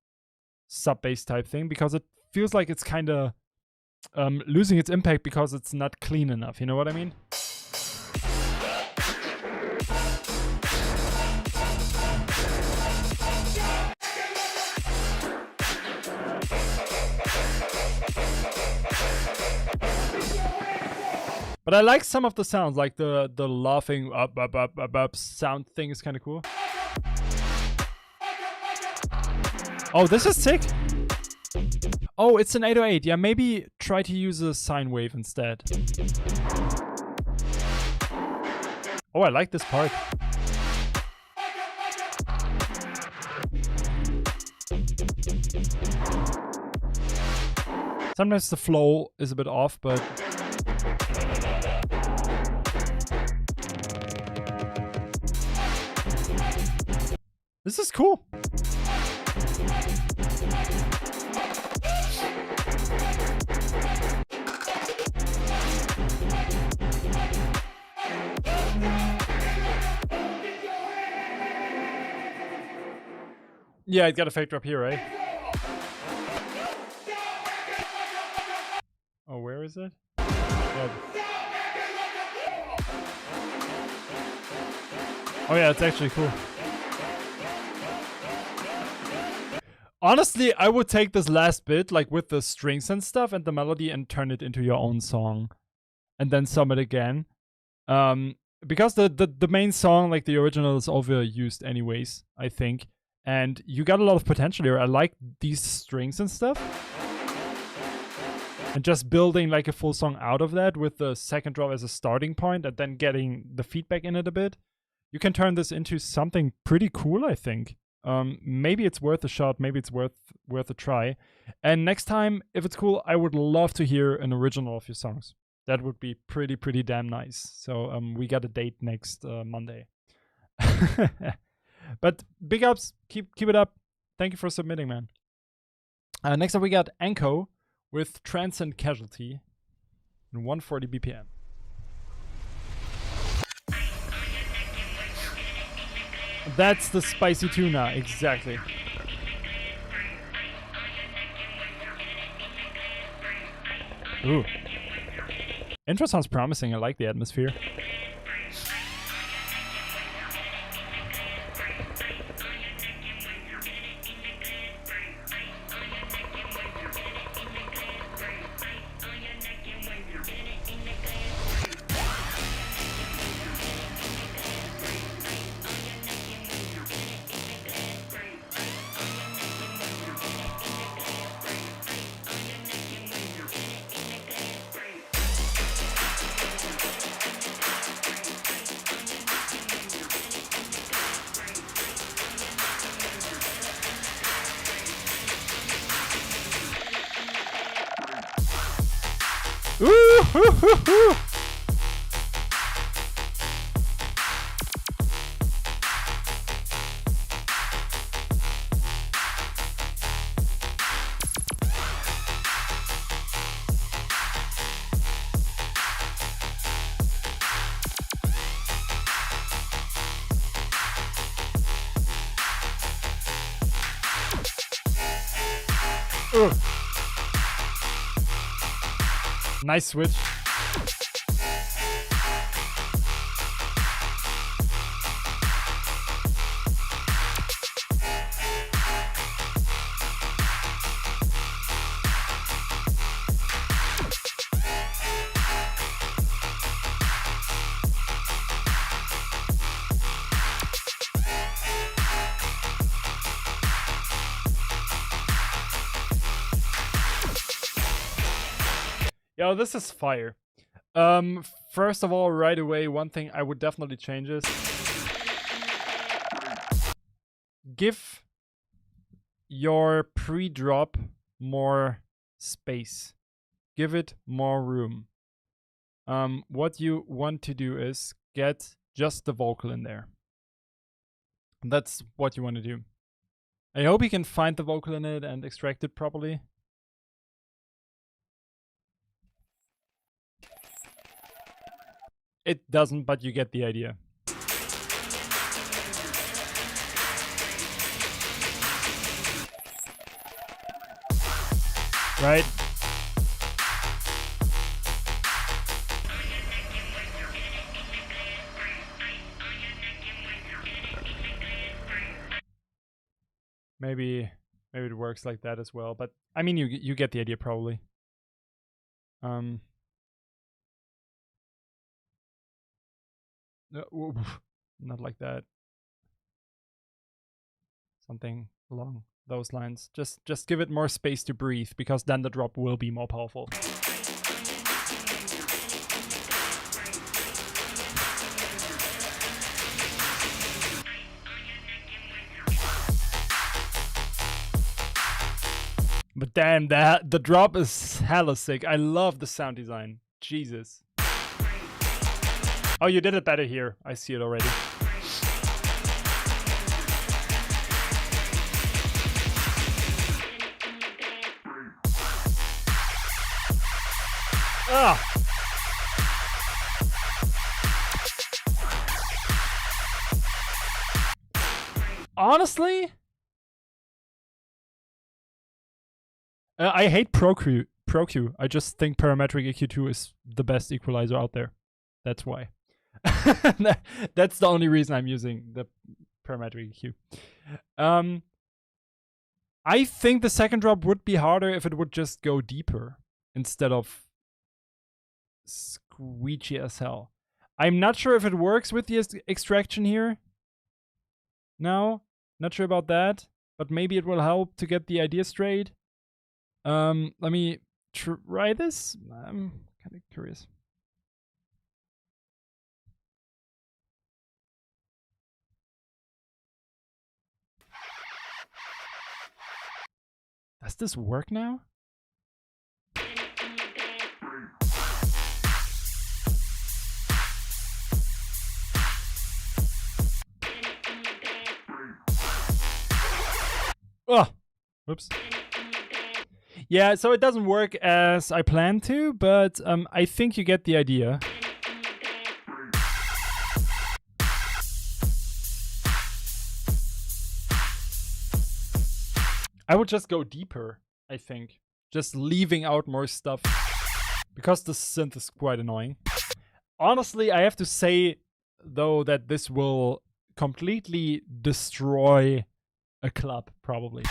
[SPEAKER 1] sub bass type thing? Because it feels like it's kind of losing its impact because it's not clean enough. You know what I mean? But I like some of the sounds, like the laughing up sound thing is kind of cool. Oh, this is sick. Oh, it's an 808. Yeah, maybe try to use a sine wave instead. Oh, I like this part. Sometimes the flow is a bit off, but... This is cool. Yeah, it got a fake drop here, right? Oh, where is it? Yeah. Oh yeah, it's actually cool. Honestly, I would take this last bit, like with the strings and stuff and the melody, and turn it into your own song. And then sum it again. Because the main song, like the original, is overused anyways, I think. And you got a lot of potential here. I like these strings and stuff. And just building like a full song out of that with the second drop as a starting point and then getting the feedback in it a bit. You can turn this into something pretty cool, I think. Maybe it's worth a shot. Maybe it's worth a try. And next time, if it's cool, I would love to hear an original of your songs. That would be pretty damn nice. So we got a date next Monday. But big ups, keep it up. Thank you for submitting, man. Next up, we got Anko with Transcend Casualty and 140 BPM. That's the spicy tuna, exactly. Ooh. Intro sounds promising. I like the atmosphere. Ooh, hoo, hoo, hoo. Ugh. Nice switch. Yo, this is fire. First of all, right away, one thing I would definitely change is give your pre-drop more space. Give it more room. What you want to do is get just the vocal in there. That's what you want to do. I hope you can find the vocal in it and extract it properly. It doesn't, but you get the idea. Right? Maybe it works like that as well, but I mean you get the idea probably. Not like that. Something along those lines. Just give it more space to breathe, because then the drop will be more powerful. But damn, the drop is hella sick. I love the sound design. Jesus. Oh, you did it better here. I see it already. Ah. Honestly, I hate ProQ. I just think parametric EQ2 is the best equalizer out there. That's why. That's the only reason I'm using the parametric EQ. I think the second drop would be harder if it would just go deeper instead of screechy as hell. I'm not sure if it works with the extraction here. No, not sure about that, but maybe it will help to get the idea straight. Let me try this. I'm kind of curious. Does this work now? Oh, whoops. Yeah, so it doesn't work as I planned to, but I think you get the idea. I would just go deeper, I think. Just leaving out more stuff. Because the synth is quite annoying. Honestly, I have to say, though, that this will completely destroy a club, probably.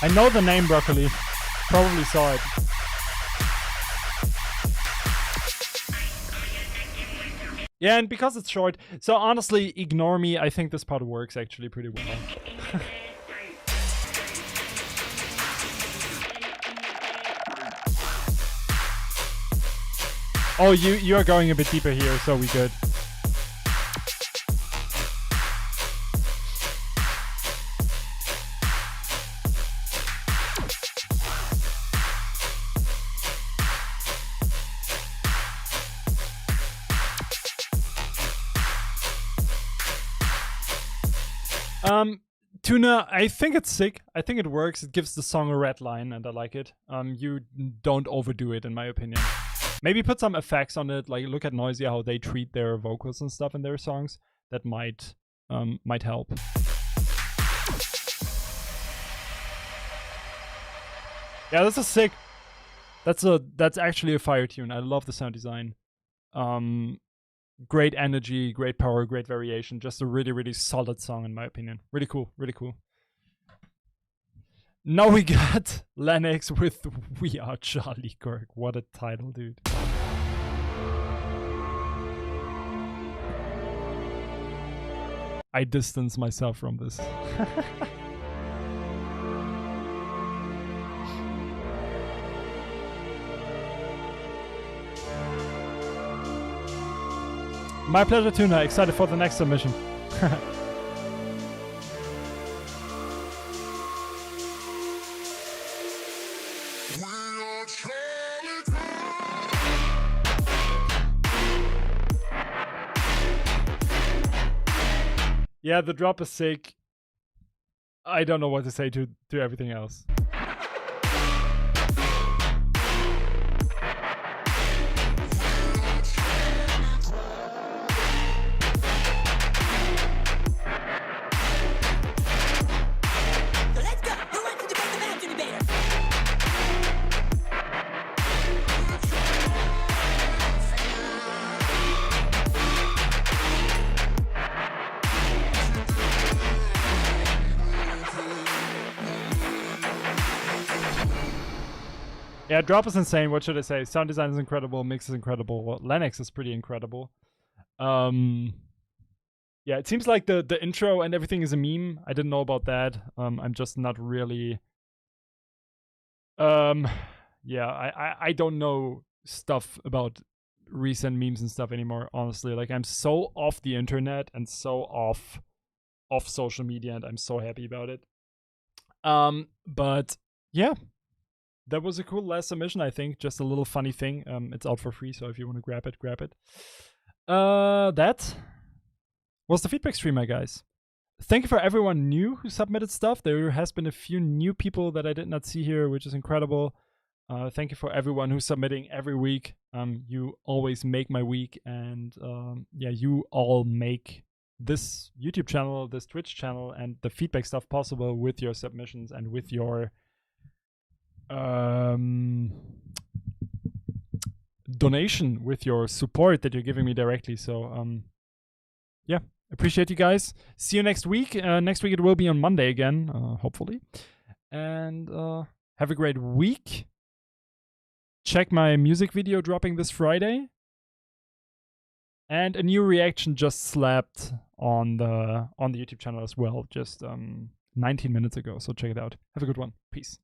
[SPEAKER 1] I know the name Broccoli. Probably saw it. Yeah, and because it's short, so honestly, ignore me. I think this part works actually pretty well. Oh, you're going a bit deeper here, so we good. Tuna, I think it's sick. I think it works. It gives the song a red line, and I like it. You don't overdo it, in my opinion. Maybe put some effects on it, like look at Noisia, how they treat their vocals and stuff in their songs. That might help. Yeah, this is sick. That's actually a fire tune. I love the sound design. Great energy, great power, great variation. Just a really, really solid song, in my opinion. Really cool, really cool. Now we got Lennox with We Are Charlie Kirk. What a title, dude. I distance myself from this. My pleasure, Tuna. Excited for the next submission. Yeah, the drop is sick. I don't know what to say to everything else. Yeah, drop is insane. What should I say? Sound design is incredible. Mix is incredible. Lennox is pretty incredible. Yeah, it seems like the intro and everything is a meme. I didn't know about that. I'm just not really. Yeah, I don't know stuff about recent memes and stuff anymore. Honestly, like I'm so off the internet and so off social media, and I'm so happy about it. But yeah. That was a cool last submission, I think. Just a little funny thing. It's out for free, so if you want to grab it, grab it. That was the feedback stream, my guys. Thank you for everyone new who submitted stuff. There has been a few new people that I did not see here, which is incredible. Thank you for everyone who's submitting every week. You always make my week, and yeah, you all make this YouTube channel, this Twitch channel, and the feedback stuff possible with your submissions and with your donation, with your support that you're giving me directly. So yeah, appreciate you guys. See you next week. Next week it will be on Monday again, hopefully. And have a great week. Check my music video dropping this Friday. And a new reaction just slapped on the YouTube channel as well, just 19 minutes ago. So check it out. Have a good one. Peace.